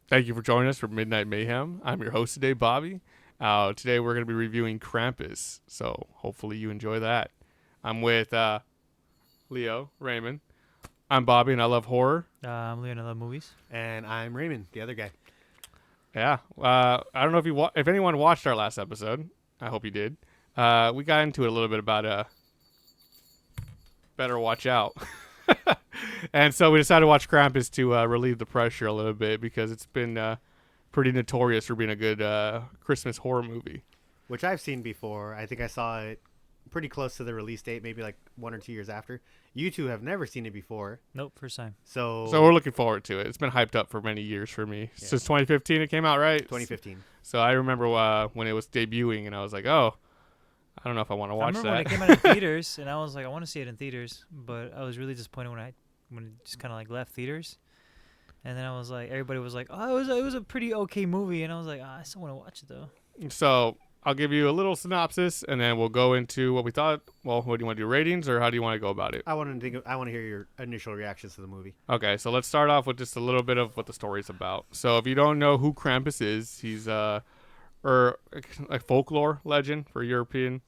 Thank you for joining us for Midnight Mayhem. I'm your host today, Bobby. Today we're going to be reviewing Krampus, so hopefully you enjoy that. I'm with Leo, Raymond. I'm Bobby, and I love horror. I'm Leo, and I love movies. And I'm Raymond, the other guy. Yeah. I don't know if anyone watched our last episode. I hope you did. We got into it a little bit about better watch out. And so we decided to watch Krampus to relieve the pressure a little bit because it's been pretty notorious for being a good Christmas horror movie. Which I've seen before. I think I saw it pretty close to the release date, maybe like 1 or 2 years after. You two have never seen it before. Nope, first time. So we're looking forward to it. It's been hyped up for many years for me. Yeah. Since 2015 it came out, right? 2015. So I remember when it was debuting and I was like, oh, I don't know if I want to watch that. I remember when it came out in theaters, and I was like, I want to see it in theaters, but I was really disappointed when it just kind of like left theaters. And then I was like, everybody was like, oh, it was a pretty okay movie, and I was like, I still want to watch it though. So I'll give you a little synopsis, and then we'll go into what we thought. Well, what do you want to do, ratings, or how do you want to go about it? I want to hear your initial reactions to the movie. Okay, so let's start off with just a little bit of what the story's about. So if you don't know who Krampus is, he's a folklore legend for European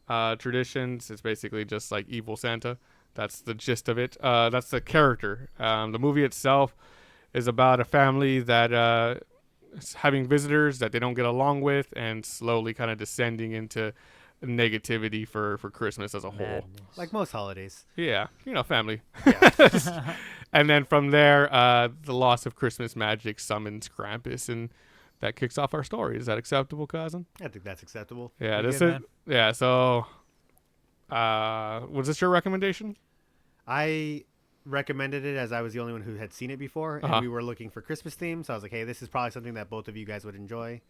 traditions. It's basically just like evil Santa. That's the gist of it. That's the character. The movie itself is about a family that is having visitors that they don't get along with and slowly kind of descending into negativity for Christmas as a whole. Madness. Like most holidays. Yeah, family. Yeah. And then from there, the loss of Christmas magic summons Krampus, and that kicks off our story. Is that acceptable, cousin? I think that's acceptable. Yeah, Pretty this good, is. man. Yeah, so was this your recommendation? I recommended it as I was the only one who had seen it before, and we were looking for Christmas themes. So I was like, hey, this is probably something that both of you guys would enjoy.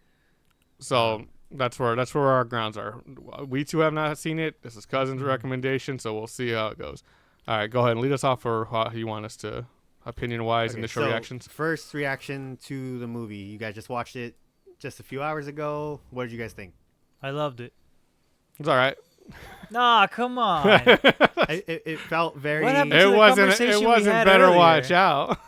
So that's where our grounds are. We two have not seen it. This is cousin's recommendation, so we'll see how it goes. All right, go ahead and lead us off for how you want us to, opinion-wise, Okay, initial so reactions. First reaction to the movie. You guys just watched it just a few hours ago. What did you guys think? I loved it. It's all right. Nah, come on. It felt very. What happened It to the wasn't. conversation It we wasn't had better. earlier? Watch out.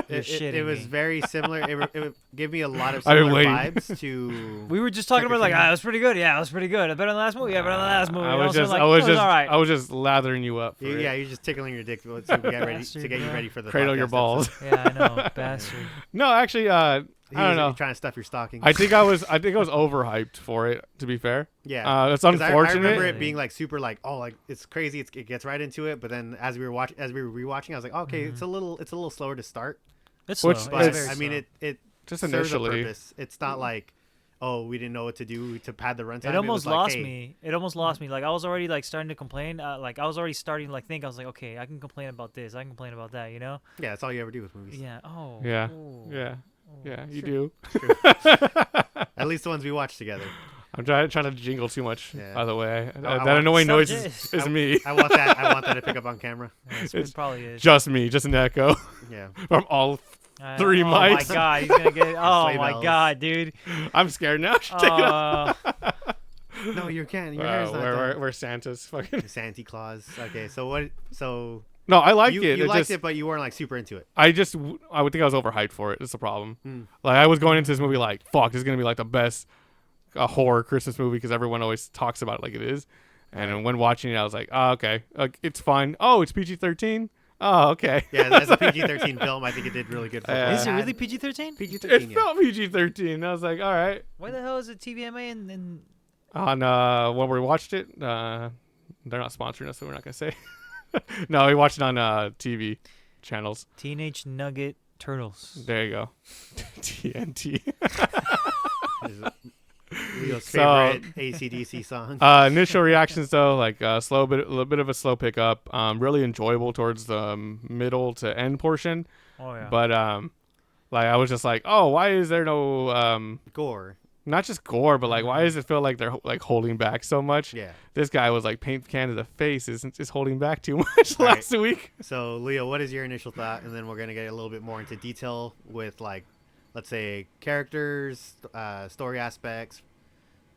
You're It shitting was me. very similar. It gave me a lot of I've been similar waiting. vibes to. We were just talking about like, it was pretty good. Yeah, it was pretty good. Better than the last movie. Yeah, better than the last movie. I And was also just. like, I was it just. all right. I was just lathering you up. For it. Yeah, you're just tickling your dick to get ready Bastard, to get you bro. ready for the Cradle your podcast balls. episode. Yeah, I know, bastard. No, actually, I don't know. You're trying to stuff your stocking. I think I was overhyped for it. To be fair, Yeah, that's 'Cause unfortunate. I remember it being like super like it's crazy. It gets right into it, but then as we were rewatching, I was like, okay, it's a little slower to start. It's Which- slow. But It's very I mean, slow. it Just serves a initially. purpose. It's not like we didn't know what to do to pad the runtime. It almost was like, lost hey, me. It almost lost me. Like I was already like starting to complain. Like I was already starting to like think. I was like, okay, I can complain about this. I can complain about that. You know? Yeah, that's all you ever do with movies. Yeah. Oh. Yeah. oh, Yeah. oh. Yeah, you True. do. At least the ones we watched together. I'm trying to jingle too much. Yeah. By the way, I that want- annoying Stop noise this. is me. I want that to pick up on camera. Yeah, it It's probably is. Just me, just an echo Yeah. from all. 3 Oh mics. my god, he's gonna get. Oh Sleigh my bells. god, dude. I'm scared now. Take it off. No, you can't. Your hair's not done. We're Santa's fucking. Santa Claus. Okay, so what? So No, I like you it. liked just, it, but you weren't like super into it. I would think I was overhyped for it. That's the problem. Mm. Like I was going into this movie like, fuck, this is gonna be like the best horror Christmas movie because everyone always talks about it like it is. And then when watching it, I was like, oh, okay, it's fine. Oh, it's PG-13. Oh, okay. Yeah, as a PG-13 film, I think it did really good. For Yeah. what Is it had. really PG-13? PG-13? It Yeah. felt PG-13. I was like, all right. Why the hell is it TVMA and On when we watched it, they're not sponsoring us, so we're not gonna say. No, we watched it on TV channels. Teenage Nugget Turtles? There you go. TNT. Is Leo's So- favorite AC/DC song. Initial reactions though, like a little bit of a slow pickup. Really enjoyable towards the middle to end portion, Oh yeah. but like I was just like, oh, why is there no Gore. not just gore, but like why does it feel like they're like holding back so much? Yeah. This guy was like paint can to the face, isn't just holding back too much All right. last week. So, Leo, what is your initial thought? And then we're going to get a little bit more into detail with, like, let's say, characters, story aspects.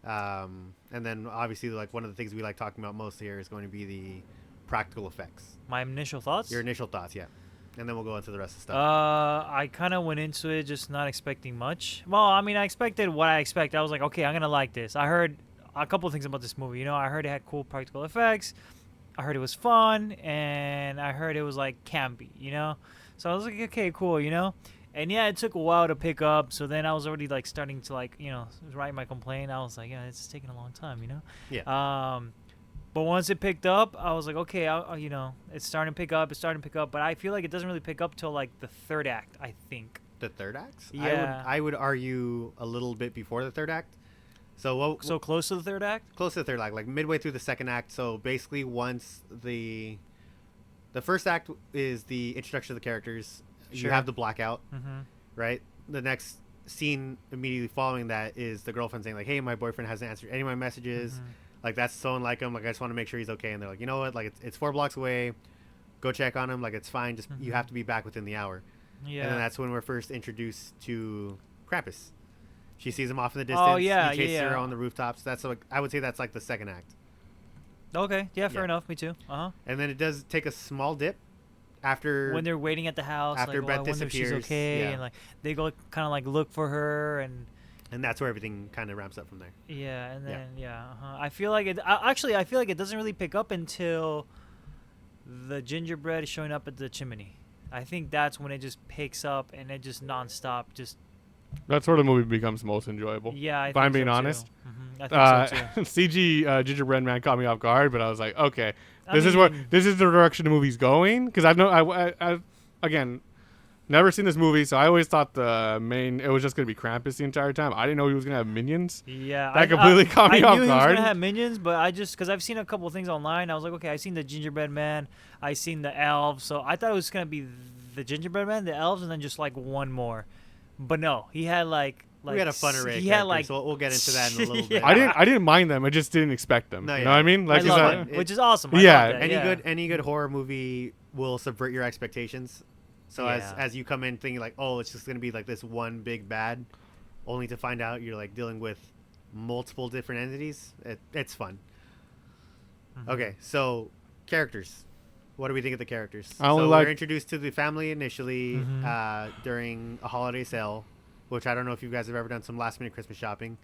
And then, obviously, like, one of the things we like talking about most here is going to be the practical effects. My initial thoughts? Your initial thoughts, yeah. And then we'll go into the rest of the stuff. I kind of went into it just not expecting much. Well, I mean, I expected what I expect. I was like, okay, I'm gonna like this. I heard a couple of things about this movie. You know, I heard it had cool practical effects. I heard it was fun, and I heard it was like campy. You know, so I was like, okay, cool. You know, and yeah, it took a while to pick up. So then I was already like starting to like write my complaint. I was like, yeah, it's taking a long time. You know. Yeah. But once it picked up, I was like, okay, it's starting to pick up. It's starting to pick up, but I feel like it doesn't really pick up till like the third act, I think. The third act? Yeah. I would argue a little bit before the third act. So Close to the third act? Close to the third act, like midway through the second act. So basically, once the first act is the introduction of the characters, you Sure. have the blackout, Mm-hmm. right? The next scene immediately following that is the girlfriend saying like, "Hey, my boyfriend hasn't answered any of my messages." Mm-hmm. Like, that's so unlike him. Like, I just want to make sure he's okay. And they're like, you know what? Like, it's 4 blocks away. Go check on him. Like, it's fine. Just you have to be back within the hour. Yeah. And then that's when we're first introduced to Krampus. She sees him off in the distance. Oh, yeah, He chases yeah. her on the rooftops. That's like, I would say that's like the second act. Okay. Yeah, fair Yeah. enough. Me too. Uh-huh. And then it does take a small dip after When they're waiting at the house, after like, Beth I wonder if she's disappears, okay, yeah. and like they go kind of like look for her, and that's where everything kind of ramps up from there. yeah, and Yeah. then I feel like it. I feel like it doesn't really pick up until the gingerbread is showing up at the chimney. I think that's when it just picks up and it just nonstop. Just That's where the movie becomes most enjoyable. yeah. If I'm being honest. I think so too. CG Gingerbread Man caught me off guard, but I was like, okay, I this is mean- the direction the movie's going. Because I again, never seen this movie, so I always thought it was just gonna be Krampus the entire time. I didn't know he was gonna have minions. Yeah, That completely caught me I off knew he was guard. gonna have minions, but I just because I've seen a couple of things online, I was like, okay, I seen the gingerbread man, I seen the elves, so I thought it was gonna be the gingerbread man, the elves, and then just like one more. But no, he had like we had a fun array. Of He had characters, like so we'll get into that in a little Yeah. bit. I didn't mind them. I just didn't expect them. No, You yeah. know what I mean? Like, I 'cause love it, which is awesome. I Yeah. love that, yeah. Any good horror movie will subvert your expectations. So Yeah. as you come in thinking like, oh, it's just gonna be like this one big bad, only to find out you're like dealing with multiple different entities. It's fun. Mhm. Okay, so characters. What do we think of the characters? I only so like- we're introduced to the family initially Mhm. During a holiday sale, which I don't know if you guys have ever done some last minute Christmas shopping.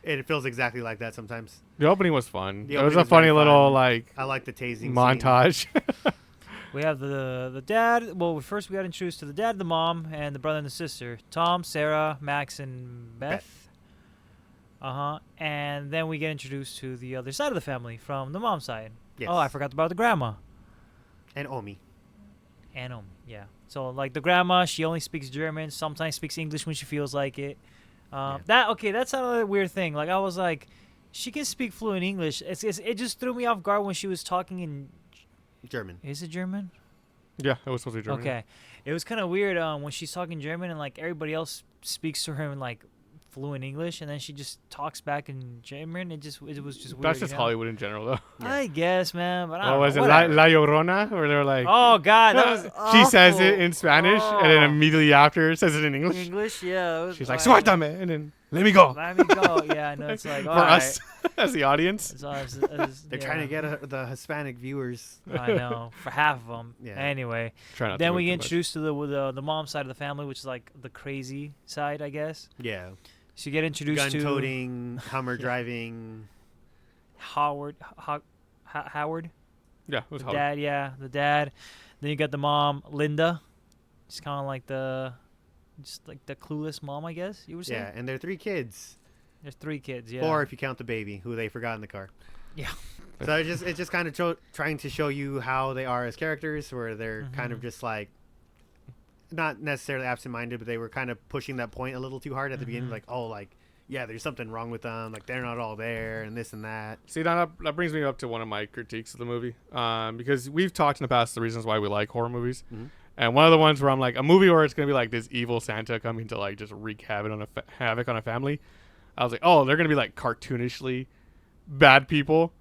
It feels exactly like that sometimes. The opening was fun. The It was opening a was funny very little fun. like I like the tasing scene. montage. We have the dad. Well, first we got introduced to the dad, the mom, and the brother and the sister. Tom, Sarah, Max, and Beth. And then we get introduced to the other side of the family from the mom's side. Yes. Oh, I forgot about the grandma. And Omi. And yeah. So like the grandma, she only speaks German. Sometimes speaks English when she feels like it. That's another weird thing. Like I was like, she can speak fluent English. It just threw me off guard when she was talking in. German. Is it German? Yeah, it was supposed to be German. Okay. It was kind of weird when she's talking German and like everybody else speaks to her in like fluent English, and then she just talks back in German. It was just weird. That's just you know? Hollywood in general, though. Yeah. I guess, man. But I What don't was know, it? La whatever. Llorona? Where they're like, Oh God, that was she says awful. it in Spanish, and then Oh. immediately after says it in English. English, yeah. It was, She's like, I- "Suéltame," and then let me go. Let me go. Yeah, I know. It's like For all us as the audience. They're trying to get the Hispanic viewers. I know for half of them. Yeah. Anyway, Try not to then go we too get much. introduced to the mom side of the family, which is like the crazy side, I guess. Yeah. So you get introduced Gun to toting, Hummer driving. Howard. Howard, Yeah, it was the Hollywood. dad. Yeah, the dad. Then you got the mom, Linda. She's kind of like the clueless mom, I guess you would say. Yeah, and they're 3 kids. There's 3 kids. Yeah. 4 if you count the baby, who they forgot in the car. Yeah. So it's just kind of trying to show you how they are as characters, where they're kind of Mhm. just like, not necessarily absent-minded, but they were kind of pushing that point a little too hard at the beginning. Mhm. Like, oh, like, yeah, there's something wrong with them. Like, they're not all there, and this and that. See, that brings me up to one of my critiques of the movie, because we've talked in the past the reasons why we like horror movies, Mhm. and one of the ones where I'm like, a movie where it's gonna be like this evil Santa coming to like just wreak havoc on a family. I was like, oh, they're gonna be like cartoonishly bad people,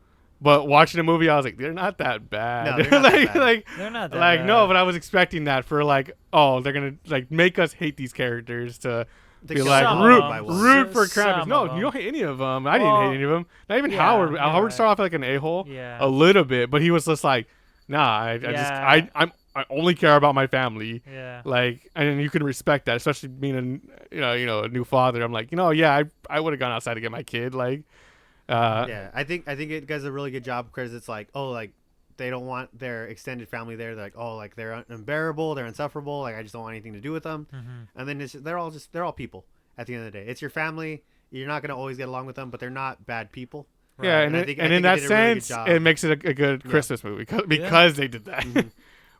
but watching the movie, I was like, they're not that bad. No, they're not that bad. like They're not that like bad. no, but I was expecting that for like, oh, they're gonna like make us hate these characters to To be kill like them Some root of by them. one. root for Some Krampus. of No, them. you don't hate any of them. I didn't Well, hate any of them. Not even yeah, Howard. you're Howard right. started off like an a-hole Yeah. a little bit, but he was just like, nah. I Yeah. I'm I only care about my family. Yeah. Like, and you can respect that, especially being a new father. I'm like, I would have gone outside to get my kid. Like, Yeah, I think it does a really good job because it's like, oh, like they don't want their extended family there. They're like, oh, like they're unbearable, they're insufferable. Like I just don't want anything to do with them. And then they're all people at the end of the day. It's your family. You're not gonna always get along with them, but they're not bad people. yeah, and I think in they that did a really good sense, job. it makes it a good Christmas movie because they did that.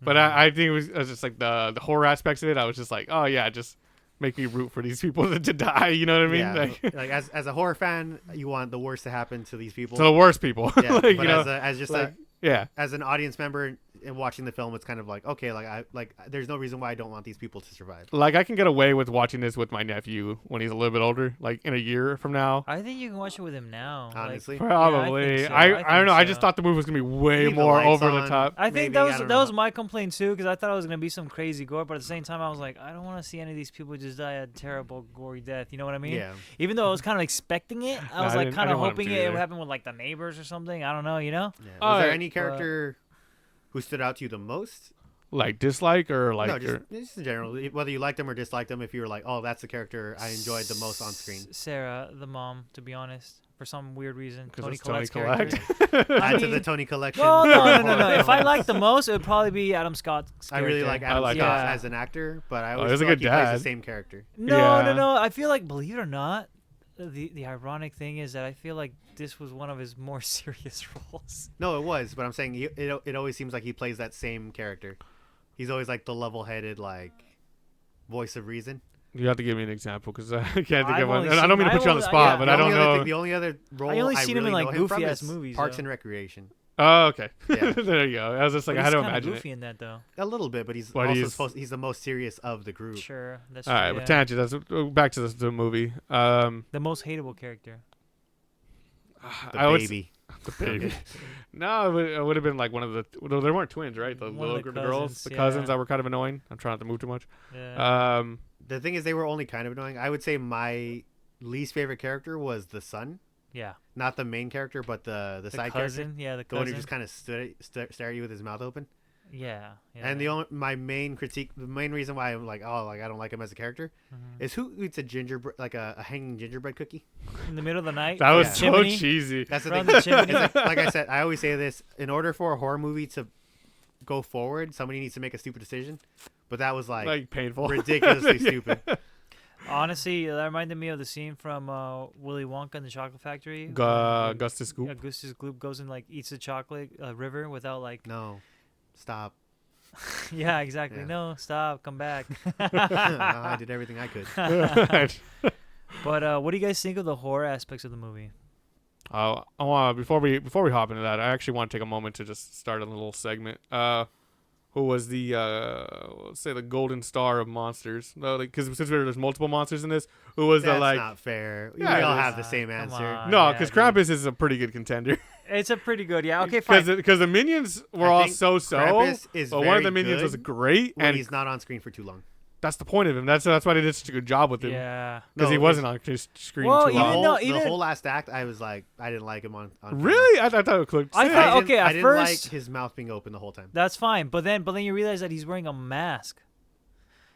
But I think it was just like the horror aspects of it. I was just like, oh yeah, just make me root for these people to die. You know what I mean? Yeah, Like as a horror fan, you want the worst to happen to these people. to the worst people. Yeah, like, but as just like yeah. as an audience member and watching the film, it's kind of like, okay, like there's no reason why I don't want these people to survive. Like I can get away with watching this with my nephew when he's a little bit older, like in a year from now. I think you can watch it with him now. Honestly. Probably. Yeah, I think so. I don't know. I think just so. thght the movie was gonna be way Leave the more lights over the on. top. I think Maybe, I that don't was know. my complaint too, because I thought it was gonna be some crazy gore, but at the same time I was like, I don't want to see any of these people just die a terrible gory death. You know what I mean? Yeah. Even though I was kind of expecting it, I was I like didn't kind of want him hoping to it would either. happen with like the neighbors or something. I don't know. You know? Yeah. Oh, Was there yeah, any character who stood out to you the most? Like dislike or like No, just in general, whether you liked them or disliked them. If you were like, oh, that's the character I enjoyed the most on screen. Sarah, the mom, to be honest, for some weird reason. 'Cause Tony it's Tony Collette's Collette. character. Add to mean- the Tony collection. No, no. If I liked the most, it would probably be Adam Scott's I really character. like Adam like Scott that. as an actor, but I Oh, always he's a feel like good he plays dad. the same character. No. Yeah. I feel like, believe it or not, the ironic thing is that I feel like this was one of his more serious roles. No, it was, but I'm saying it always seems like he plays that same character. He's always like the level-headed, like voice of reason. You have to give me an example because I can't think I've of one. only And I don't mean to seen- put you on the I spot, only- but yeah, I don't know. The only other role I only seen him in, really like, know him from goofy-ass is movies, Parks though. and Recreation. Oh, okay. Yeah. There you go. I was just like, But I had to he's kinda imagine goofy it. in that though. A little bit, but he's But also he's the most serious of the group. Sure, that's All true. right, yeah. but tangent. That's back to the movie. The most hateable character. The I would baby. the baby. No, it would have been like one of the. Well, they weren't twins, right? The One of little the group of girls, cousins, the yeah. cousins that were kind of annoying. I'm trying not to move too much. Yeah. The thing is, they were only kind of annoying. I would say my least favorite character was the son, Yeah. not the main character, but the The side cousin. character, Yeah, the the one who cousin. just kind of stare at you with his mouth open. Yeah. And my main critique, the main reason why I'm like, oh, like I don't like him as a character, is who eats a gingerbread, like a hanging gingerbread cookie. in the middle of the night. That was Yeah. so Chimney. cheesy. That's the From thing. the chimney. It's like I said, I always say this: in order for a horror movie to go forward, somebody needs to make a stupid decision. But that was like Painful. ridiculously stupid. Honestly, that reminded me of the scene from Willy Wonka and the Chocolate Factory. Augustus Goop. Augustus Gloop goes and like eats the chocolate river without like. No, stop. Yeah, exactly. Yeah. No, stop. Come back. I did everything I could. But what do you guys think of the horror aspects of the movie? I want before we hop into that, I actually want to take a moment to just start a little segment. Who was the let's say the golden star of monsters? Because since there's multiple monsters in this, who was That's the like? not fair. Yeah, we all it is. have the same Come answer. on. No, yeah, because dude. Krampus is a pretty good contender. It's a pretty good. Yeah. Okay. Fine. Because the minions were I all think so-so, Krampus is but one of very the minions was good great, when and he's not on screen for too long. that's the point of him. That's why they did such a good job with him. Yeah. Because No, he wasn't on screen Well, too The long. even whole, though- even- the whole last act, I was like, I didn't like him on camera. Really? I thought it clicked. I sick. thought- didn't- okay, at I didn't first- like his mouth being open the whole time. That's fine, but then you realize that he's wearing a mask.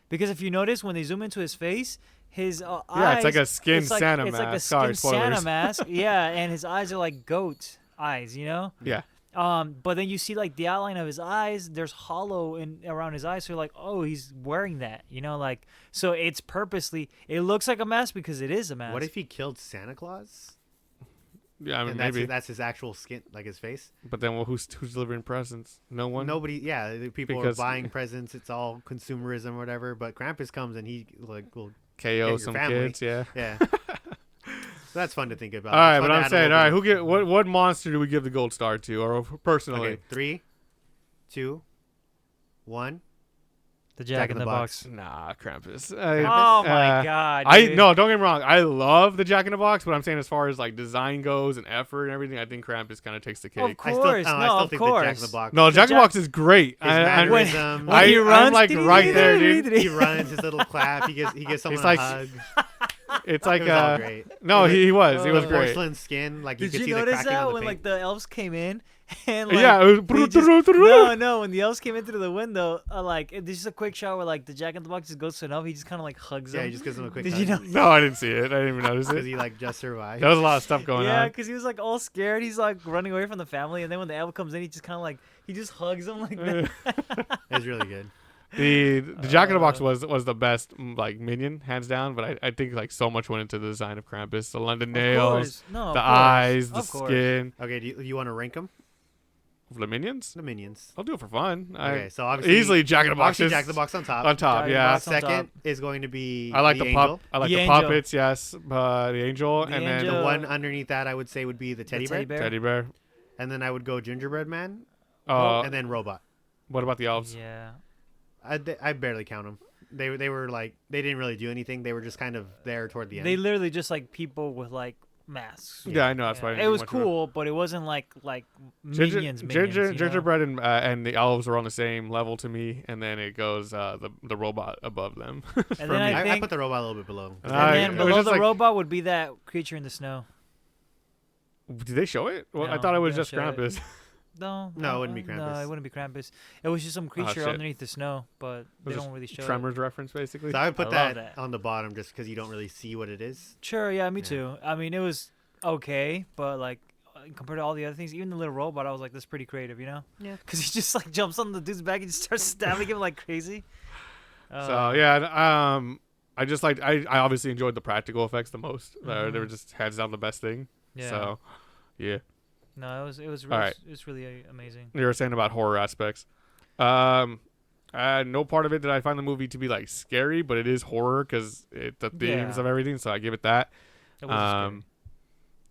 Because if you notice when they zoom into his face, his Yeah, eyes, it's like a skin it's like, Santa it's like a mask. skin Sorry, Santa spoilers. mask. Yeah, and his eyes are like goat eyes, you know. Yeah. But then you see like the outline of his eyes. There's hollow in around his eyes, so you're like, oh, he's wearing that, you know, like so it's purposely. It looks like a mask because it is a mask. What if he killed Santa Claus? Yeah, I mean, And maybe. that's his actual skin, like his face. But then, well, who's delivering presents? No one. Nobody, yeah, the people Because- are buying presents. It's all consumerism or whatever. But Krampus comes and he like will, KO your some family. kids. Yeah. yeah. So that's fun to think about. All right, It's but fun to I'm add a saying, little all right, bit who get what monster do we give the gold star to, or personally? Okay, 3, 2, 1. the Jack in the Box? Nah, Krampus. Oh my god! I dude. no, don't get me wrong. I love the Jack in the Box, but I'm saying as far as like design goes and effort and everything, I think Krampus kind of takes the Of cake. course, I still no, think of the Jack in course. the Box. No, Jack in the Jack- Box is great. His I, mannerisms. When he runs, I'm like right there, dude. He runs his little clap. He gives someone like- a hug. It's like It was all great. no, It was he was the great. porcelain skin, like you Did could you see the notice cracking that on the when paint. like the elves came in And like, yeah. It they was, just, no, when the elves came in through the window, like this is a quick shot where like the Jack in the Box just goes to an elf. He just kind of like hugs Yeah, him. he just gives him a quick. Did you know? no, I didn't see it. I didn't even notice Because it. he like just survived. There was a lot of stuff going Yeah, on. because he was like all scared. He's like running away from the family, and then when the elf comes in, he just kind of like he just hugs him like that. It's really good. The Jack in the Box was the best like minion hands down, but I think like so much went into the design of Krampus, the London Of nails, course. No, the of course. eyes, the Of course. skin. Okay, do you want to rank them? The minions? The minions. I'll do it for fun. Okay, so obviously easily Jack in the Box. obviously Jack in the Box on top. On top, Jack in the yeah. Box on top. Second is going to be I like the the angel. I like The the angel. puppets, yes. The angel, The and angel. The then one underneath that I would say would be the teddy bear. teddy bear. And then I would go gingerbread man. And And then robot. what about the elves? Yeah. I barely count them. They were like they didn't really do anything. They were just kind of there toward the end. They literally just like people with like masks. Yeah, I know that's why. I didn't It do was much of it. cool, but it wasn't like minions. you know? Gingerbread and the elves are on the same level to me, and then it goes the robot above them. And for then me. I I think, put the robot a little bit below. And and I- then it was below just the like- robot would be that creature in the snow. Did they show it? Well, I No, thought it was they don't just show it. Krampus. No, it wouldn't be No, Krampus. it wouldn't be Krampus. It was just some creature shit. underneath the snow, but they Was don't really show it. Tremors reference, basically. So I would put I love that that. on the bottom just because you don't really see what it is. Sure, yeah, me Yeah. too. I mean, it was okay, but like compared to all the other things, even the little robot, I was like, that's pretty creative, you know? Yeah. Because he just like jumps on the dude's back and just starts stabbing him like crazy. So yeah, I just like I obviously enjoyed the practical effects the most. They were just hands down the best thing. Yeah. So yeah, No, it was All right. it was really amazing. you were saying about horror aspects. No part of it did I find the movie to be like scary, but it is horror because the themes Yeah. of everything. So I give it that. It was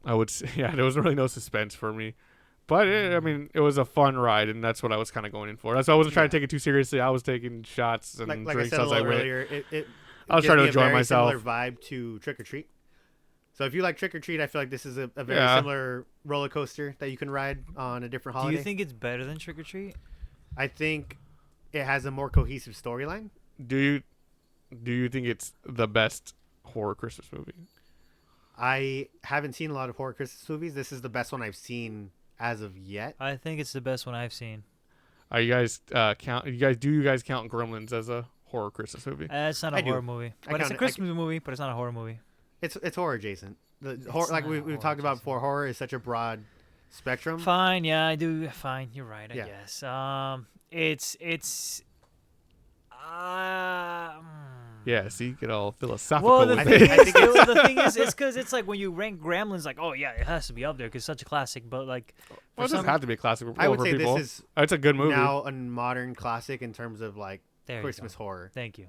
I would say, yeah, there was really no suspense for me. But I mean, it was a fun ride, and that's what I was kind of going in for. That's why I wasn't trying to take it too seriously. I was taking shots and Like I drinks said a as I little went. earlier, it I was gives trying to me a enjoy very myself. Similar vibe to Trick or Treat. So if you like Trick or Treat, I feel like this is a very Yeah. similar roller coaster that you can ride on a different Do holiday. you think it's better than Trick or Treat? I think it has a more cohesive storyline. Do you think it's the best horror Christmas movie? I haven't seen a lot of horror Christmas movies. This is the best one I've seen as of yet. I think it's the best one I've seen. Are you guys do you guys count Gremlins as a horror Christmas movie? It's not a I do. horror movie, I but it's count a it- Christmas movie, but it's not a horror movie. It's horror adjacent. The horror, like not we've horror talked about adjacent. before, horror is such a broad spectrum. Fine, yeah, I do. Fine, you're right. I Yeah. guess. It's. mm. Yeah, see, get all philosophical. Well, the with thing, it. I think is, the thing is, it's because it's like when you rank Gremlins, like, oh yeah, it has to be up there because it's such a classic. But like, Well, for it doesn't some, have to be a classic. I would for say people. this is It's a good movie now a modern classic in terms of like there you Christmas go. horror. Thank you.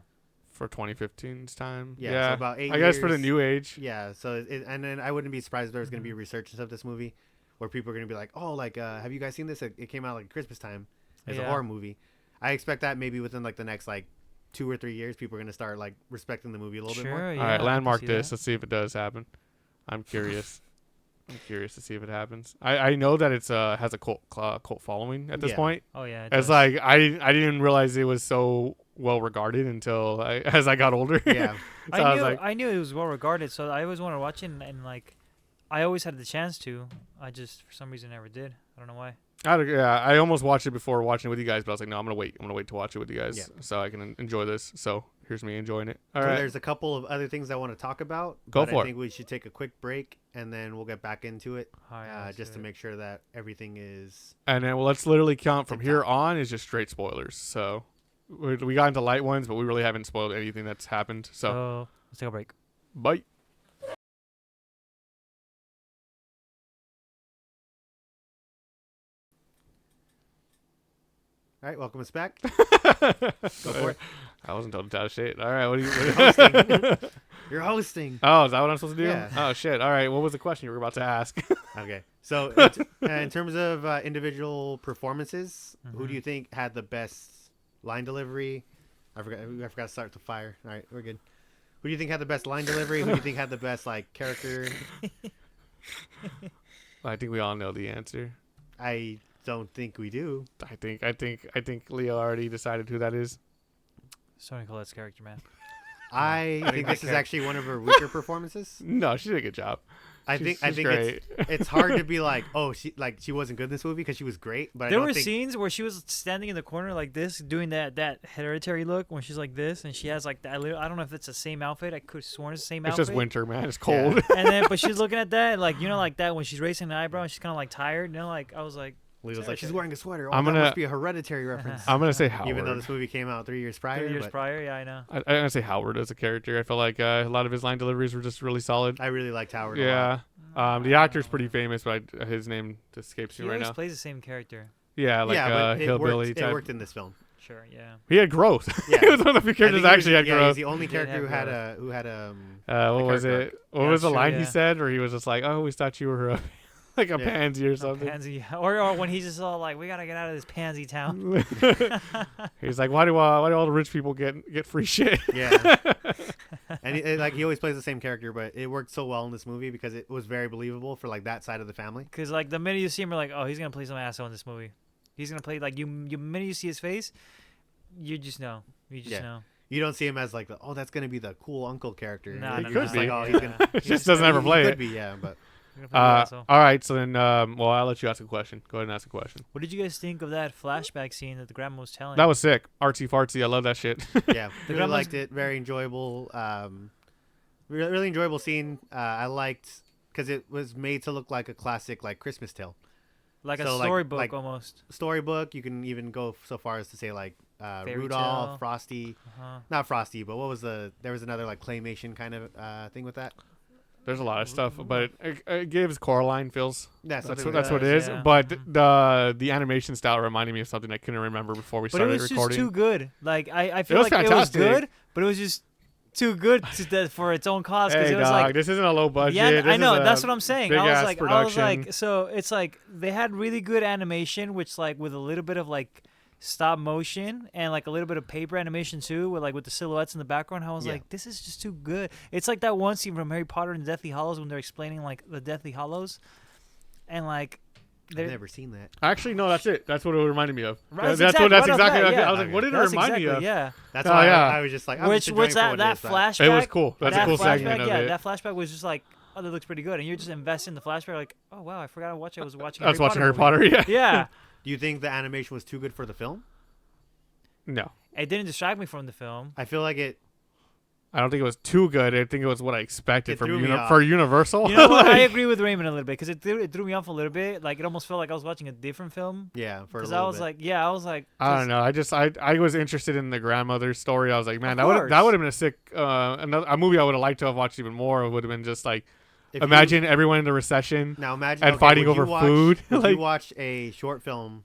for 2015's time. Yeah, so about 8 I guess for the years. new age. Yeah, so and then I wouldn't be surprised if there was going to be a resurgence of this movie, where people are going to be like, oh, like have you guys seen this? It came out like Christmas time as a Yeah. horror movie. I expect that maybe within like the next like 2 or 3 years, people are going to start like respecting the movie a little bit more. Sure. Yeah, All I right, can landmark see this. that. Let's see if it does happen. I'm curious. I'm curious to see if it happens. I know that it's has a cult following at this Yeah. point. Oh yeah. It It's does. like I didn't realize it was so well regarded until as I got older. Yeah, So I was like, I knew it was well regarded, so I always wanted to watch it, and like, I always had the chance to. I just for some reason never did. I don't know why. I almost watched it before watching it with you guys, but I was like, no, I'm gonna wait. I'm gonna wait to watch it with you guys Yeah. so I can enjoy this. So here's me enjoying it. All so right, there's a couple of other things I want to talk about. Go but for I it. think we should take a quick break and then we'll get back into it, All right, let's just do to it. make sure that everything is. and then let's literally count from Tip here top. on is just straight spoilers. So we got into light ones, but we really haven't spoiled anything that's happened. So So let's take a break. bye. All right, welcome us back. Go for it. I wasn't told to tell shit. All right, what do you? Hosting. You're hosting. Oh, is that what I'm supposed to do? Yeah. Oh shit! All right, what was the question you were about to ask? Okay, so in terms of individual performances, who do you think had the best line delivery? I forgot to start with the fire. All right, we're good. Who do you think had the best line delivery? Who do you think had the best like character? I think we all know the answer. I don't think we do. I think Leo already decided who that is. Sorry, Colette's character, man. I think think my this is char- actually one of her weaker performances. No, she did a good job. I She's think great. it's hard to be like, oh, she wasn't good in this movie because she was great. But There I were don't think scenes where she was standing in the corner like this, doing that hereditary look when she's like this, and she has like that. I don't know if it's the same outfit. I could have sworn it's the same It's outfit. just winter, man. It's Yeah. cold. And then, but she's looking at that, like like that when she's raising an eyebrow, and she's kind of like tired. Like I was like, Lee was like, she's Okay. wearing a sweater. Oh, I'm that gonna- must be a hereditary reference. I'm gonna say Howard. Even though this movie came out 3 years prior. 3 years but prior. Yeah, I know. I'm gonna say Howard as a character. I feel like a lot of his line deliveries were just really solid. I really liked Howard. A lot. Yeah. The actor's pretty famous, but his name escapes He me right always now. plays the same character. Yeah, like yeah, but hillbilly it type. worked in this film. Sure. Yeah. He had growth. Yeah. He was one of the few I characters think that he actually was, had yeah, he growth. was the only He did character have who had What was character it? What Yeah, was the true, line he yeah. said? Where he was just like, "Oh, we thought you were like a Yeah. pansy or something." Pansy, or when he's just all like, "We gotta get out of this pansy town." He's like, why do all the rich people get free shit? Yeah. And he always plays the same character, but it worked so well in this movie because it was very believable for like that side of the family. Because like the minute you see him, you're like, "Oh, he's gonna play some asshole in this movie." He's gonna play like you. Minute you see his face, you just know. You just Yeah. know. You don't see him as like, oh, that's gonna be the cool uncle character. No, He no, could no. be. Like, oh, he's gonna. He just doesn't ever play he it. Could be, yeah, but He's gonna play the asshole. All right, so then, well, I'll let you ask a question. Go ahead and ask a question. What did you guys think of that flashback scene that the grandma was telling? That was sick. Artsy fartsy. I love that shit. yeah, The really grandma's- liked it. Very enjoyable. Really enjoyable scene. I liked because it was made to look like a classic like Christmas tale. like a so, like- storybook like- almost. Storybook. You can even go so far as to say like Fairy Rudolph, tale. Frosty. Uh-huh. Not Frosty, but what was there was another like claymation kind of thing with that. There's a lot of stuff, but it gives Coraline feels. Yeah, That's something what like that's that. what it is. Yeah. But the animation style reminded me of something I couldn't remember before we But it started was recording. just too good. Like I feel was like it was fantastic. good, but it was just too good for its own cause. Because Hey, it was dog, like, this isn't a low budget. yeah, This I is know. a That's what I'm saying. I big-ass was production. like, so it's like they had really good animation, which like with a little bit of like stop motion and like a little bit of paper animation too, with the silhouettes in the background. I was Yeah. like, this is just too good. It's like that one scene from Harry Potter and the Deathly Hallows when they're explaining like the Deathly Hallows, and like I've they're never seen that. Actually, no, that's it. That's what it reminded me of. Right, That's exactly- what. That's right off exactly. that, yeah. I was like, what did it that's remind exactly me of? yeah. That's Oh, why yeah. I was just like, I'm Which just enjoying that for what it that is, but- flashback? It was cool. That's a that cool flashback, segment of yeah, it. that flashback was just like, oh, that looks pretty good, and you're just investing in the flashback, like, oh wow, I forgot to watch it. I was watching. I was watching Harry movie. Potter. Yeah. Yeah, Do you think the animation was too good for the film? No, it didn't distract me from the film. I feel like it. I don't think it was too good. I think it was what I expected It from threw me off. for Universal. You know what? I Like, agree with Raymond a little bit because it threw me off a little bit. Like it almost felt like I was watching a different film. Yeah, for a Because little I was bit. like, yeah, I was like, I don't know. I was interested in the grandmother's story. I was like, man, Of that course. would have been a sick a movie I would have liked to have watched even more. It would have been just like If you- imagine everyone in the recession. now imagine and okay, fighting would you over watch- food, Would like- you watch a short film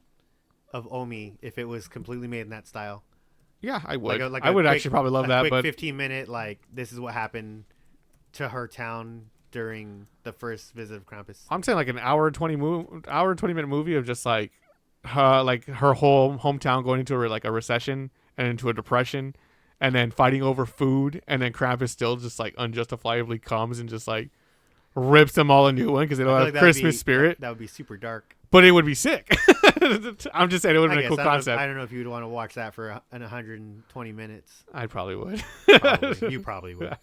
of Omi if it was completely made in that style? Yeah, I would. Like I a would quick- actually probably love a that, quick but 15-minute like this is what happened to her town during the first visit of Krampus. I'm saying like an hour and 20-minute movie of just like her whole hometown going into a recession and into a depression, and then fighting over food, and then Krampus still just like unjustifiably comes and just like rips them all a new one because they I don't feel have like that would Christmas be- spirit. That would be super dark. But it would be sick. I'm just saying it would have I been a cool guess. I concept. don't know if you would want to watch that for an 120 minutes. I probably would. Probably. You probably would.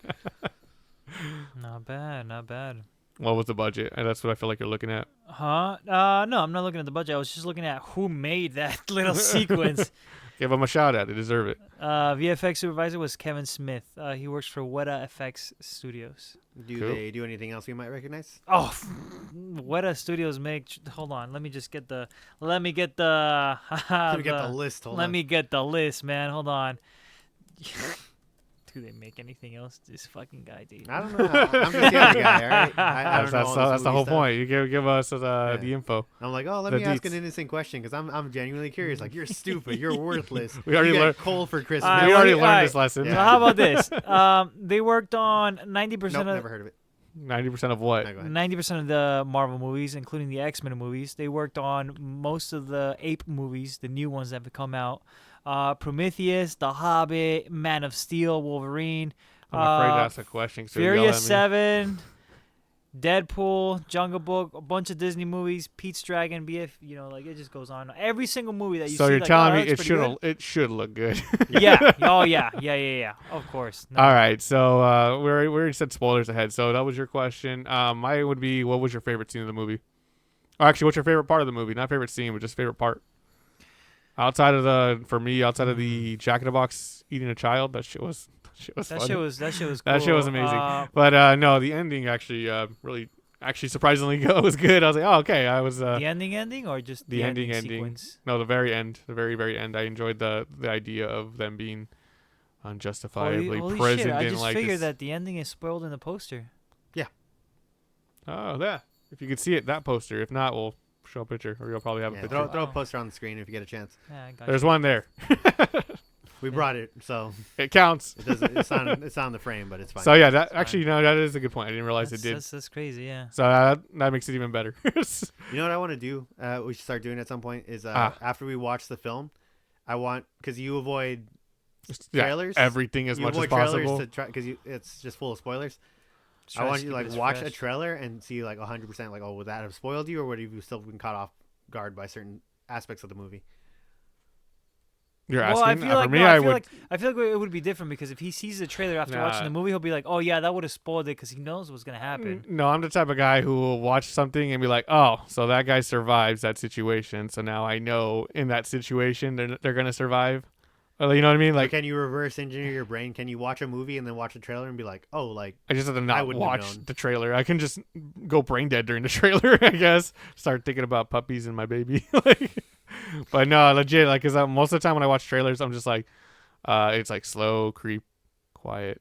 not bad, not bad. What was the budget? And that's what I feel like you're looking at. Huh? No, I'm not looking at the budget. I was just looking at who made that little sequence. Give them a shout out. They deserve it. VFX supervisor was Kevin Smith. He works for Weta FX Studios. Do Cool. they do anything else we might recognize? Oh, Weta Studios make. Hold on, let me get the. Let me get the list. Hold Let on. me get the list, man. Hold on. Do they make anything else? This fucking guy, dude. I don't know. I'm just the other guy, all right? I don't know all this That's the movie whole stuff. point. You give us the info. I'm like, oh, let The me ask deets. an innocent question because I'm genuinely curious. Like, you're stupid. You're worthless. We already you get learned- coal for Christmas. All right, We well, already all learned right. this lesson. Yeah. So how about this? They worked on 90% Nope, of never heard of it. 90% of what? No, go ahead. 90% of the Marvel movies, including the X-Men movies. They worked on most of the Ape movies, the new ones that have come out. Prometheus, The Hobbit, Man of Steel, Wolverine. I'm afraid to ask a question. So Furious 7, Deadpool, Jungle Book, a bunch of Disney movies, Pete's Dragon, BF. You know, like it just goes on. Every single movie that you So see. you're like, telling oh, me that looks pretty good. it should look good. Yeah. Oh yeah. Of course. No. All right. So we already said spoilers ahead. So that was your question. Mine would be, what was your favorite scene of the movie? Or actually, what's your favorite part of the movie? Not favorite scene, but just favorite part. Outside of the Jack in the Box eating a child, that shit was That fun. shit was cool. That shit was amazing. But no, the ending actually really surprisingly was good. I was like, oh, okay. I was the ending or just the ending sequence? No, the very end, the very end. I enjoyed the idea of them being unjustifiably Holy present shit, I in just like figured this. that the ending is spoiled in the poster. Oh, yeah. If you could see it, that poster. If not, we'll show a picture, or you'll probably have a Yeah, picture. throw a Oh. poster on the screen if you get a chance. Yeah, I got There's you. one there. We Yeah. brought it, so It counts. it doesn't. It's on the frame, but it's fine. So yeah, that It's fine. actually no, that is a good point. I didn't realize it did. That's crazy, yeah. So that makes it even better. You know what I want to do? We should start doing at some point is after we watch the film, I want because you avoid Yeah, trailers. everything as you much as avoid trailers possible. to try because it's just full of spoilers. Try I to want you keep to it like as watch a fresh. trailer and see like 100% like, oh, would that have spoiled you, or would you have still been caught off guard by certain aspects of the movie? You're Well, asking. I feel like For me, no, I feel would. like I feel like it would be different because if he sees the trailer after watching the movie, he'll be like, "Oh yeah, that would have spoiled it," because he knows what's gonna happen. No, I'm the type of guy who will watch something and be like, "Oh, so that guy survives that situation. So now I know in that situation they're gonna survive." Or, you know what I mean? Like, Like, can you reverse engineer your brain? Can you watch a movie and then watch a trailer and be like, oh, like I just have to I not wouldn't have watch known. the trailer. I can just go brain dead during the trailer, I guess. Start thinking about puppies and my baby. Like, but no, legit. Like, cause most of the time when I watch trailers, I'm just like, it's like slow, creep, quiet.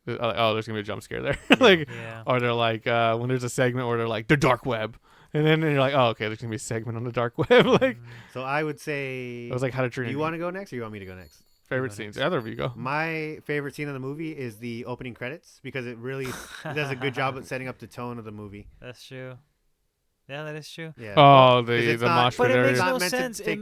Oh, there's gonna be a jump scare there. Like, Yeah. or they're like, when there's a segment where they're like the dark web, and then you're like, oh, okay, there's gonna be a segment on the dark web. Like, So I would say. it was like How to Do Train you Your want to go next, or you want me to go next? favorite go scenes. next. Either of you go. My favorite scene of the movie is the opening credits because it really does a good job at setting up the tone of the movie. That's true. Yeah, that is true. Yeah. Oh, 'Cause the it's not- mosh But pit it area. makes It's not no meant to sense. take-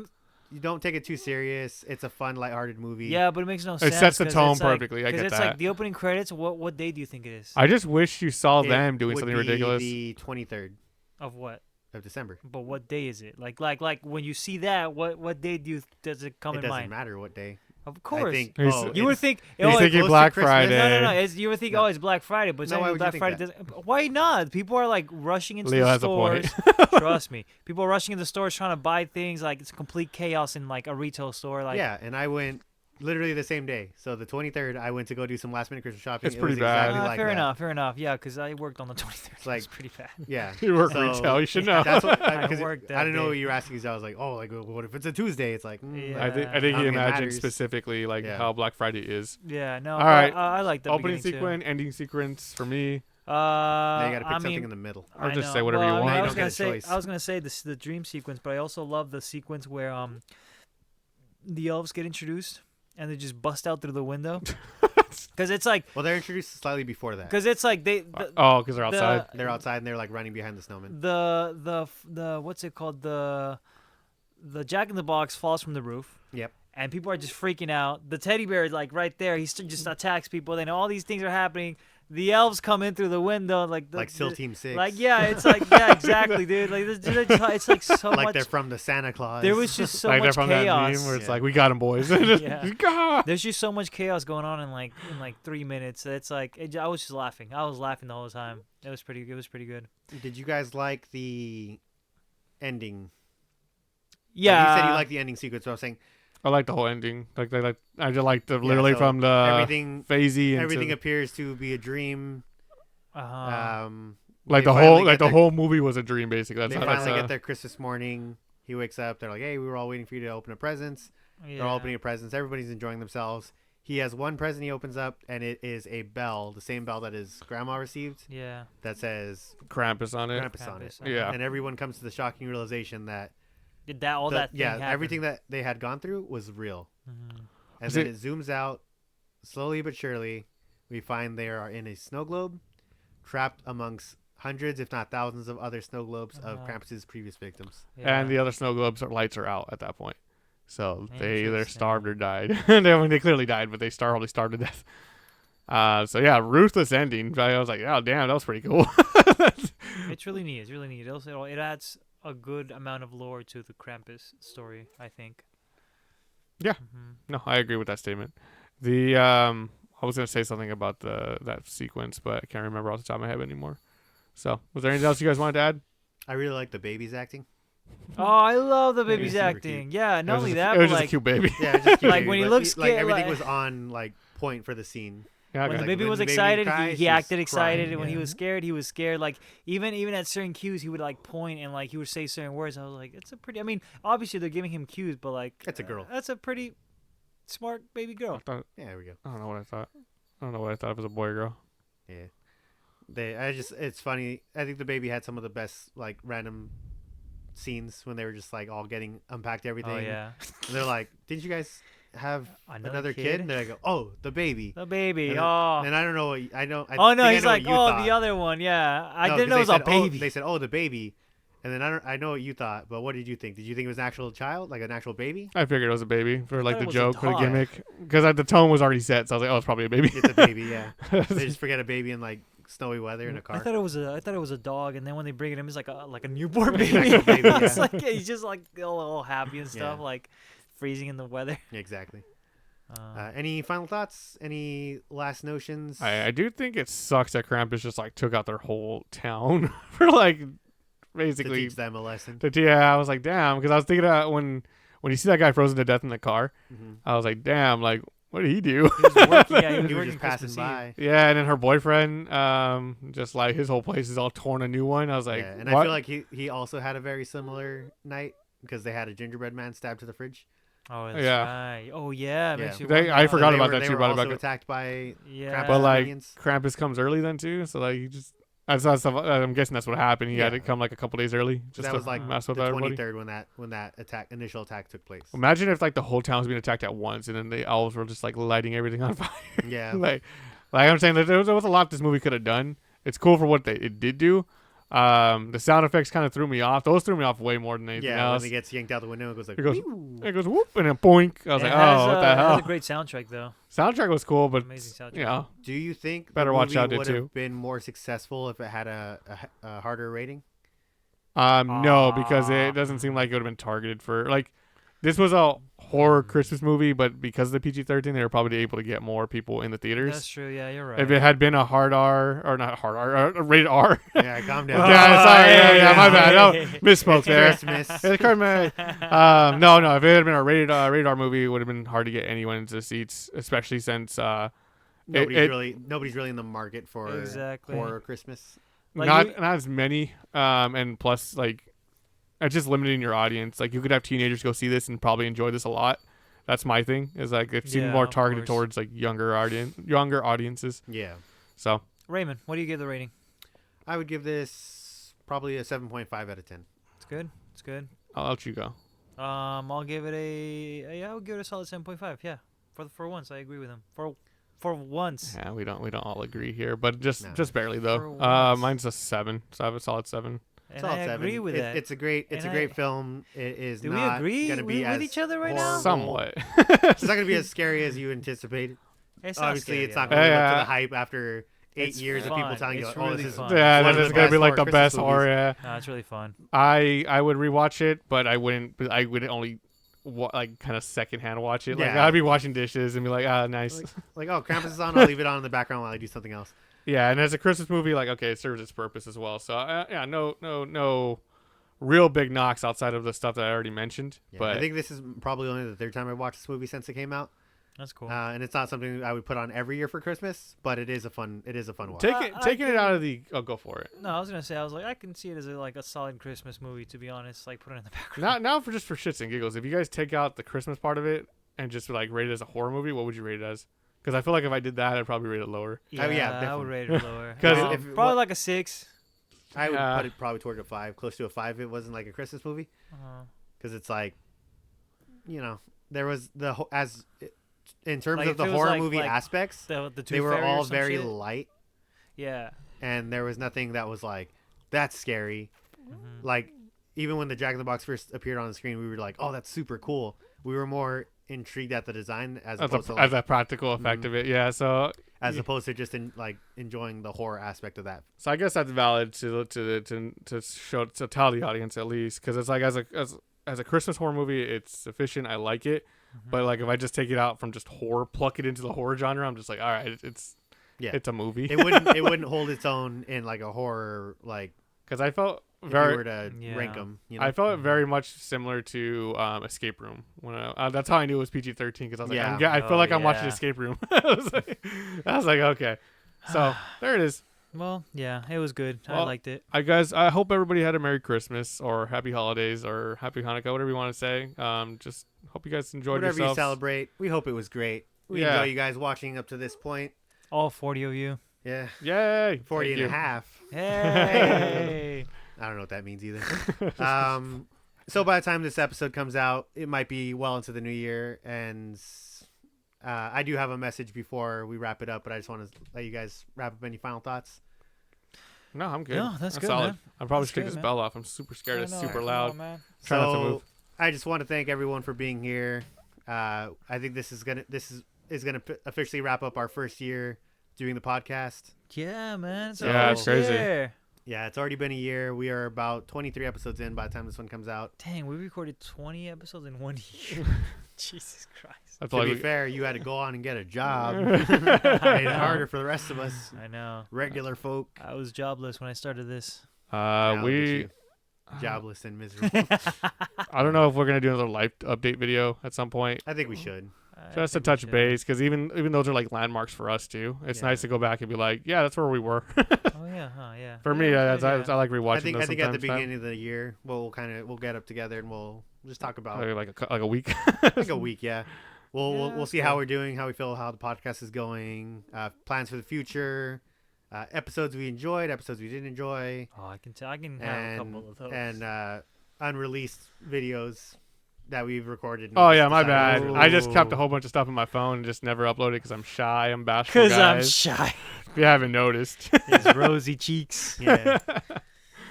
You don't take it too serious. It's a fun, lighthearted movie. Yeah, but it makes no sense. It sets the 'cause tone it's like- perfectly. I 'cause get it's that. like the opening credits. What day do you think it is? I just wish you saw It them doing would something be ridiculous. The 23rd Of what? of December. But what day is it? Like when you see that, what day does it come It in doesn't mind? matter what day. Of course. I think. He's- Oh, You would it's- think. He's oh, thinking close to Black Christmas. Friday. no. You would think, No. oh, it's Black Friday, but it's No, not why even would you Black think Friday. that? Why not? People are like rushing into Leo the has a point. stores. Trust me. People are rushing into the stores trying to buy things. Like it's complete chaos in like a retail store. Like Yeah, and I went literally the same day. So the 23rd, I went to go do some last minute Christmas shopping. It's It was pretty bad. Exactly like fair that. enough. Yeah, because I worked on the 23rd. It's like- it's pretty bad. Yeah. You work So, retail. You should know. That's what I because worked I that didn't know day. what you were asking. So I was like, oh, like what if it's a Tuesday? It's like, Yeah. I think I don't he think it imagined matters. specifically like Yeah. how Black Friday is. Yeah, no. All but right. I like the Opening beginning, sequence, ending sequence for me. Too. now you got to pick I something mean, in the middle. Or I just know. say whatever you Well, I mean, want. You I don't was get gonna a say choice. I was gonna say the dream sequence, but I also love the sequence where the elves get introduced and they just bust out through the window. Because it's like Well, they're introduced slightly before that. because it's like they Oh, because they're outside. They're outside and they're like running behind the snowman. the what's it called the Jack in the Box falls from the roof. Yep. And people are just freaking out. The teddy bear is like right there. He just attacks people. Then all these things are happening. The elves come in through the window, like Like SEAL Team 6. Like yeah, it's like yeah, exactly, dude. Like it's like so like much. they're from the Santa Claus. There was just so Like they're much from that chaos. meme where it's Yeah. like, we got him, boys. Yeah. Gah! There's just so much chaos going on in like 3 minutes. It's like I was just laughing. I was laughing the whole time. It was pretty good. Did you guys like the ending? Yeah. You said you liked the ending sequence. So I was saying I like the whole ending. Like I just like the literally so from the everything. phasey into Everything appears to be a dream. Uh-huh. like they the finally whole get like the their- whole movie was a dream basically. That's They how finally that's, get their Christmas morning. He wakes up. They're like, "Hey, we were all waiting for you to open a presents." yeah. They're all opening a presents. Everybody's enjoying themselves. He has one present he opens up, and it is a bell, the same bell that his grandma received, Yeah. that says Krampus on it. Krampus on it. Krampus, Yeah. And everyone comes to the shocking realization that Did that all that thing happen? everything that they had gone through was real. Mhm. And Is then it- it zooms out slowly but surely. We find they are in a snow globe, trapped amongst hundreds, if not thousands, of other snow globes of Uh-huh. Krampus's previous victims. Yeah. And the other snow globes lights are out at that point. So they either Interesting. starved or died. I mean, they clearly died, but they probably starved to death. So yeah, ruthless ending. I was like, oh damn, that was pretty cool. It's really neat. It's really neat. It adds a good amount of lore to the Krampus story, I think. Yeah. Mm-hmm. No, I agree with that statement. I was gonna say something about that sequence, but I can't remember off the top of my head anymore. So, was there anything else you guys wanted to add? I really like the baby's acting. Oh, I love the baby's super acting. cute. Yeah, not only that, it was but just a like cute baby. Yeah, it's just cute Like, baby, when he but looks like scared, everything like- was on like point for the scene. Yeah, when okay. the baby when was the baby excited, cries, he she's acted excited, crying, and when he yeah. was scared, he was scared. Like even at certain cues, he would like point and like he would say certain words. I was like, it's a pretty. I mean, obviously they're giving him cues, but like That's a girl. That's a pretty smart baby I, girl. thought, Yeah, there we go. I don't know what I thought. I don't know what I thought it was a boy or girl. Yeah. It's funny. I think the baby had some of the best like random scenes when they were just like all getting unpacked everything. Oh yeah, And they're like, "Didn't you guys have another kid?" kid? And they go, "Oh, the baby." The baby. And then- Oh. And I don't know what I know. I Oh no, think I he's know like, what you oh, thought. the other one. Yeah, I No, didn't 'cause know it was they a said, "Oh," baby. they said, "Oh, the baby," and then I know what you thought, but what did you think? Did you think it was an actual child, like an actual baby? I figured it was a baby for like thought the it was a joke, for the dog. gimmick, because the tone was already set. So I was like, oh, it's probably a baby. It's a baby, yeah. They just forget a baby in like snowy weather in a car. I thought it was a dog, and then when they bring it in, it's like a newborn baby. Actual baby, yeah. It's like he's just like all happy and stuff, Yeah. like freezing in the weather. Exactly. Uh, Any final thoughts? Any last notions? I do think it sucks that Krampus just like took out their whole town for like to basically. teach them a lesson. Yeah, I was like, damn, because I was thinking when you see that guy frozen to death in the car, Mhm. I was like, damn, like what did he do? he was working, yeah, he was He was working just passing Christmas by. Yeah, and then her boyfriend, just like his whole place is all torn a new one. I was like, Yeah, and what? I feel like he also had a very similar night because they had a gingerbread man stabbed to the fridge. Oh, that's Yeah. right. Oh yeah, it Yeah. makes you They- wonder I how- forgot they about were, that. They She were brought it also back up. attacked by Yeah, But like minions. Krampus comes early then too, so like you just. I saw stuff. I'm guessing that's what happened. He had Yeah. to come like a couple days early just that to was like mess the with everybody. 23rd when that initial attack took place. Imagine if like the whole town was being attacked at once, and then the elves were just like lighting everything on fire. Yeah. like I'm saying, that there was a lot this movie could have done. It's cool for what it did do. The sound effects kind of threw me off. Those threw me off way more than anything Yeah, when else. he gets yanked out the window, it goes like, It goes, "Whew." it goes whoop, and then boink. I was like, oh, what the It hell? has a great soundtrack though. Soundtrack was cool, but Amazing soundtrack. you know, Do you think Better the watch movie out, it would too. have been more successful if it had a harder rating? no, because it doesn't seem like it would have been targeted for like. This was a horror Christmas movie, but because of the PG-13, they were probably able to get more people in the theaters. That's true. Yeah, you're right. If it had been a hard R or not hard R, rated R. Yeah, calm down. Yeah, sorry, yeah, my bad. No, Hey. misspoke It's there. Christmas. It's Christmas. No. If it had been a rated R movie, it would have been hard to get anyone into the seats, especially since Nobody's it- really in the market for Exactly. horror Christmas. Like not you- as many. And plus, like, it's just limiting your audience. Like, you could have teenagers go see this and probably enjoy this a lot. That's my thing. Is like it seemed Yeah, more of targeted course. towards like younger audiences. Yeah, So Raymond, what do you give the rating? I would give this probably a 7.5 out of 10. It's good. It's good. I'll let you go. I'll give it I'll give it a solid 7.5. Yeah, for once, I agree with him. For once. Yeah, we don't all agree here, but just No. barely though. For once. Mine's a 7. So I have a solid 7. And Solid I 7. agree with that. It's a great And film. It is Do we not agree gonna be with as each other right now? horrible. Somewhat. It's not going to be as scary as you anticipated. It's not Obviously, scary, it's not yeah. going to live up to Yeah. the hype after 8 It's years of people fun. telling you, It's oh, really this is fun. Yeah, one this of the is gonna best be like the horror best Christmas horror. movies. Yeah, No, it's really fun. I would rewatch it, but I wouldn't. I would only like kind of secondhand watch it. Like Yeah. I'd be washing dishes and be like, ah, nice. Like, oh, Krampus is on. I'll leave it on in the background while I do something else. Yeah, and as a Christmas movie, like okay, it serves its purpose as well. So yeah, no real big knocks outside of the stuff that I already mentioned. Yeah, but I think this is probably only the third time I watched this movie since it came out. That's cool. And it's not something I would put on every year for Christmas, but it is a fun watch. taking it out of the go for it. No, I was gonna say I was like I can see it as a solid Christmas movie, to be honest. Like put it in the background. Not for shits and giggles. If you guys take out the Christmas part of it and just like rate it as a horror movie, what would you rate it as? Because I feel like if I did that, I'd probably rate it lower. Yeah, yeah, I would definitely. rate it lower. 'Cause if- Probably what- like a 6. I would Yeah. put it probably toward a 5, close to a 5. If it wasn't like a Christmas movie, because it's like, there was in terms Like, of if the it was horror like- movie like aspects, The they Tooth were Fairy or all some very shit. light, Yeah. and there was nothing that was like that's scary. Mhm. Like even when the Jack in the Box first appeared on the screen, we were like, oh, that's super cool. We were more intrigued at the design as opposed to as like, a practical effect Mhm. of it. Yeah. So as opposed to just enjoying the horror aspect of that. So I guess that's valid to show to tell the audience at least, because it's like as a Christmas horror movie, it's sufficient. I like it, but like if I just take it out from just horror, pluck it into the horror genre, I'm just like, all right, it's a movie. It wouldn't hold its own in like a horror because I felt if very you were to rank them. You know? I felt very much similar to Escape Room. When that's how I knew it was PG-13, because I was like, I feel like I'm watching Escape Room. I was like, okay, so there it is. Well, yeah, it was good. I liked it. I hope everybody had a Merry Christmas or Happy Holidays or Happy Hanukkah, whatever you want to say. Just hope you guys enjoyed whatever yourselves. you celebrate. We hope it was great. We enjoy you guys watching up to this point. All 40 of you. Yeah. Yay. 40 and a half. Hey. I don't know what that means either. So by the time this episode comes out, it might be well into the new year. And I do have a message before we wrap it up, but I just want to let you guys wrap up any final thoughts. No, I'm good. No, that's good, solid. man. I'm probably That's just going to good, this bell off. I'm super scared. It's super Come loud. on, man. Try not to move. I just want to thank everyone for being here. I think this is gonna officially wrap up our first year doing the podcast. Yeah, man. It's it's crazy. Year. Yeah, it's already been a year. We are about 23 episodes in by the time this one comes out. Dang, we recorded 20 episodes in 1 year. Jesus Christ. That's To be fair, you had to go on and get a job. Made it harder for the rest of us, I know. regular folk. I was jobless when I started this. Now look at we you, jobless and miserable. I don't know if we're gonna do another life update video at some point, I think we should. just to touch base, because even those are like landmarks for us too. It's nice to go back and be like, yeah, that's where we were. Oh yeah, yeah. For me, I like rewatching. I think those at the sometimes, beginning of the year we'll get up together and we'll just talk about like a week. like a week. Yeah, we'll see how we're doing, how we feel, how the podcast is going, plans for the future, episodes we enjoyed, episodes we didn't enjoy. Oh, I can tell. I can have a couple of those. And unreleased videos that we've recorded. Oh yeah, my bad. Ooh. I just kept a whole bunch of stuff in my phone and just never uploaded because I'm shy. I'm bashful. Because I'm guys. shy. If you haven't noticed. His rosy cheeks. Yeah,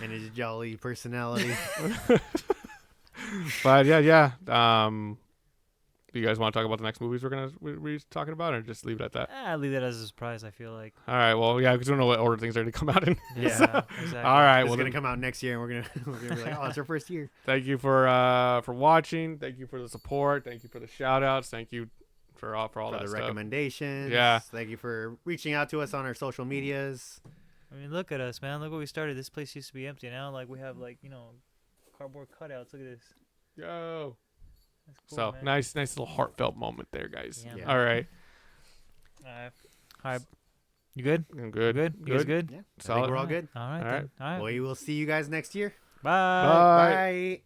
and his jolly personality. But yeah. Do you guys want to talk about the next movies we're talking about, or just leave it at that? I'll leave that as a surprise, I feel like. All right. Well, yeah, because we don't know what order things are going to come out in. Yeah. Exactly. All right. It's Well, gonna come out next year, and we're gonna be like, oh, it's our first year. thank you for watching. Thank you for the support. Thank you for the shout outs. Thank you for all For that the stuff. recommendations. Yeah. Thank you for reaching out to us on our social medias. I mean, look at us, man. Look what we started. This place used to be empty. Now, like, we have, cardboard cutouts. Look at this. Yo. That's cool, So man. nice little heartfelt moment there, guys. Yeah. All right. All right. You good? I'm good. Good? You guys good? Yeah, I Solid. think we're all good. All right. All right. All right. We will see you guys next year. Bye. Bye. Bye.